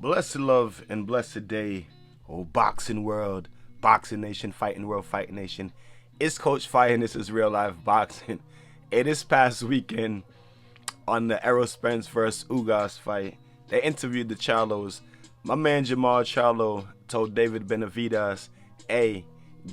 Blessed love and blessed day, oh boxing world, boxing nation, fighting world, fighting nation. It's Coach Fire and this is real life boxing. This past weekend on the Errol Spence vs. Ugas fight, they interviewed the Charlos. My man Jermall Charlo told David Benavidez, hey,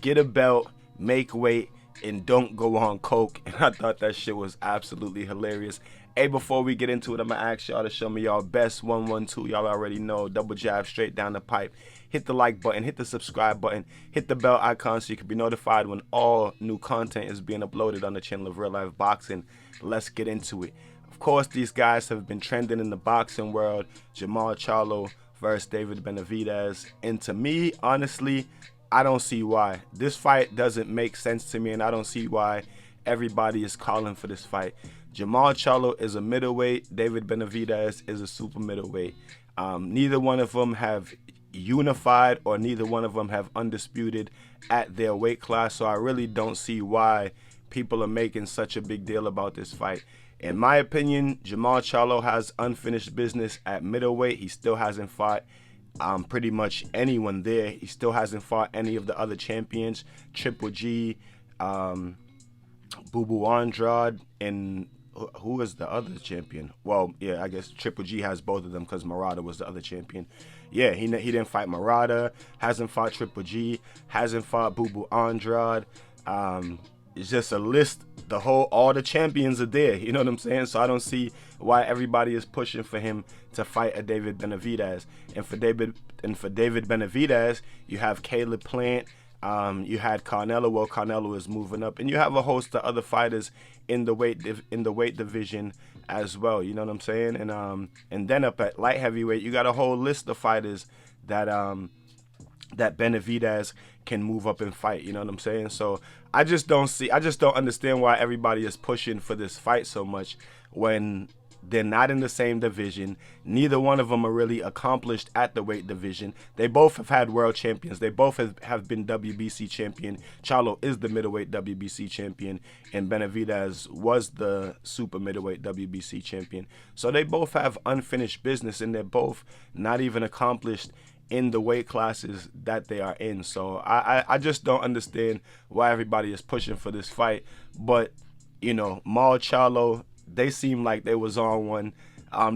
get a belt, make weight, and don't go on coke. And I thought that shit was absolutely hilarious. Hey, before we get into it, I'm going to ask y'all to show me y'all best 112. Y'all already know. Double jab straight down the pipe. Hit the like button. Hit the subscribe button. Hit the bell icon so you can be notified when all new content is being uploaded on the channel of Real Life Boxing. Let's get into it. Of course, these guys have been trending in the boxing world. Jermall Charlo versus David Benavidez. And to me, honestly, I don't see why. This fight doesn't make sense to me, and I don't see why everybody is calling for this fight. Jermall Charlo is a middleweight. David Benavidez is a super middleweight. Neither one of them have unified or neither one of them have undisputed at their weight class. So I really don't see why people are making such a big deal about this fight. In my opinion, Jermall Charlo has unfinished business at middleweight. He still hasn't fought pretty much anyone there. He still hasn't fought any of the other champions. Triple G, Bubu Andrade, and who is the other champion? Well, yeah, I guess Triple G has both of them because Murata was the other champion. Yeah, he didn't fight Murata, hasn't fought Triple G, hasn't fought Bubu Andrade. It's just a list. All the champions are there. You know what I'm saying? So I don't see why everybody is pushing for him to fight a David Benavidez. And for David Benavidez, you have Caleb Plant. You had Canelo. Well, Canelo is moving up, and you have a host of other fighters in the weight division as well. You know what I'm saying? And then up at light heavyweight, you got a whole list of fighters that that Benavidez can move up and fight. You know what I'm saying? So I just don't understand why everybody is pushing for this fight so much when they're not in the same division. Neither one of them are really accomplished at the weight division. They both have had world champions. They both have been WBC champion. Charlo is the middleweight WBC champion, and Benavidez was the super middleweight WBC champion. So they both have unfinished business, and they're both not even accomplished in the weight classes that they are in. So I just don't understand why everybody is pushing for this fight. But, you know, Mal Charlo, they seem like they was on one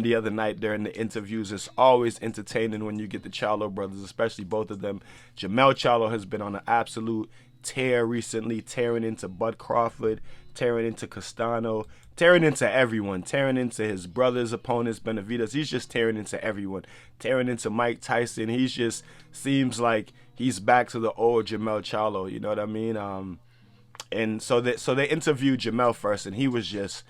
the other night during the interviews. It's always entertaining when you get the Charlo brothers, especially both of them. Jermall Charlo has been on an absolute tear recently, tearing into Bud Crawford, tearing into Castano, tearing into everyone, tearing into his brother's opponents, Benavidez. He's just tearing into everyone, tearing into Mike Tyson. He just seems like he's back to the old Jermall Charlo. You know what I mean? And so they interviewed Jermall first, and he was just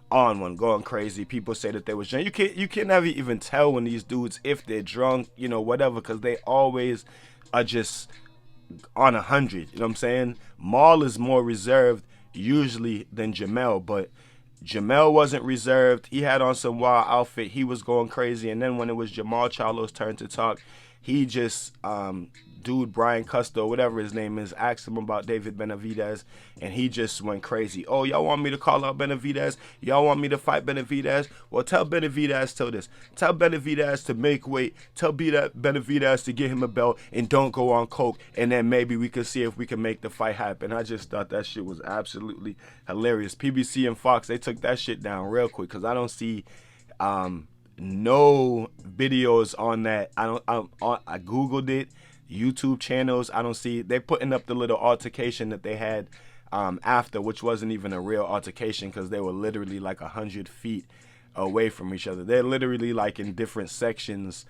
on one, going crazy. People say that they was drunk. You can never even tell when these dudes, if they're drunk, you know, whatever, because they always are just on 100. You know what I'm saying? Maul is more reserved usually than Jermall, but Jermall wasn't reserved. He had on some wild outfit. He was going crazy. And then when it was Jermall Charlo's turn to talk, he just dude Brian Custer, whatever his name is, asked him about David Benavidez, and he just went crazy. Oh, y'all want me to call out Benavidez? Y'all want me to fight Benavidez? Well, tell Benavidez to make weight. Tell Benavidez to get him a belt and don't go on coke, and then maybe we could see if we can make the fight happen. I just thought that shit was absolutely hilarious. PBC and Fox, they took that shit down real quick because I don't see no videos on that. I Googled it. YouTube channels, I don't see. They're putting up the little altercation that they had after, which wasn't even a real altercation because they were literally like 100 feet away from each other. They're literally like in different sections,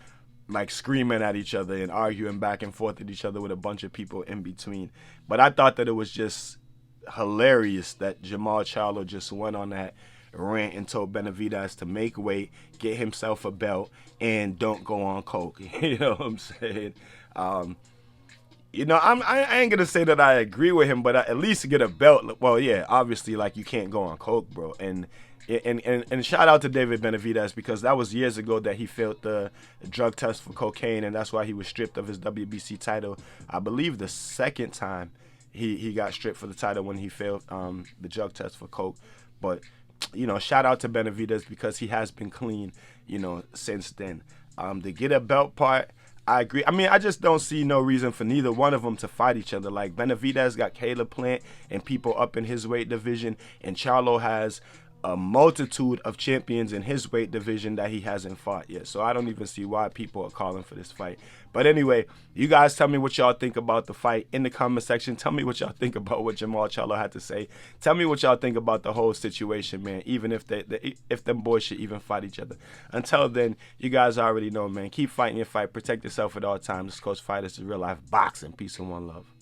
like screaming at each other and arguing back and forth at each other with a bunch of people in between. But I thought that it was just hilarious that Jermall Charlo just went on that rant and told Benavidez to make weight, get himself a belt, and don't go on coke. You know what I'm saying? You know, I ain't gonna say that I agree with him, but I at least get a belt. Well, yeah, obviously, like, you can't go on coke, bro. And shout out to David Benavidez, because that was years ago that he failed the drug test for cocaine, and that's why he was stripped of his WBC title. I believe the second time he got stripped for the title when he failed the drug test for coke. But, you know, shout out to Benavidez because he has been clean, you know, since then. To get a belt part, I agree. I mean, I just don't see no reason for neither one of them to fight each other. Like, Benavidez got Caleb Plant and people up in his weight division, and Charlo has a multitude of champions in his weight division that he hasn't fought yet. So I don't even see why people are calling for this fight. But anyway, you guys tell me what y'all think about the fight in the comment section. Tell me what y'all think about what Jermall Charlo had to say. Tell me what y'all think about the whole situation, man, even if if them boys should even fight each other. Until then, you guys already know, man. Keep fighting your fight. Protect yourself at all times. This Coach Fight. This is real life boxing. Peace and one love.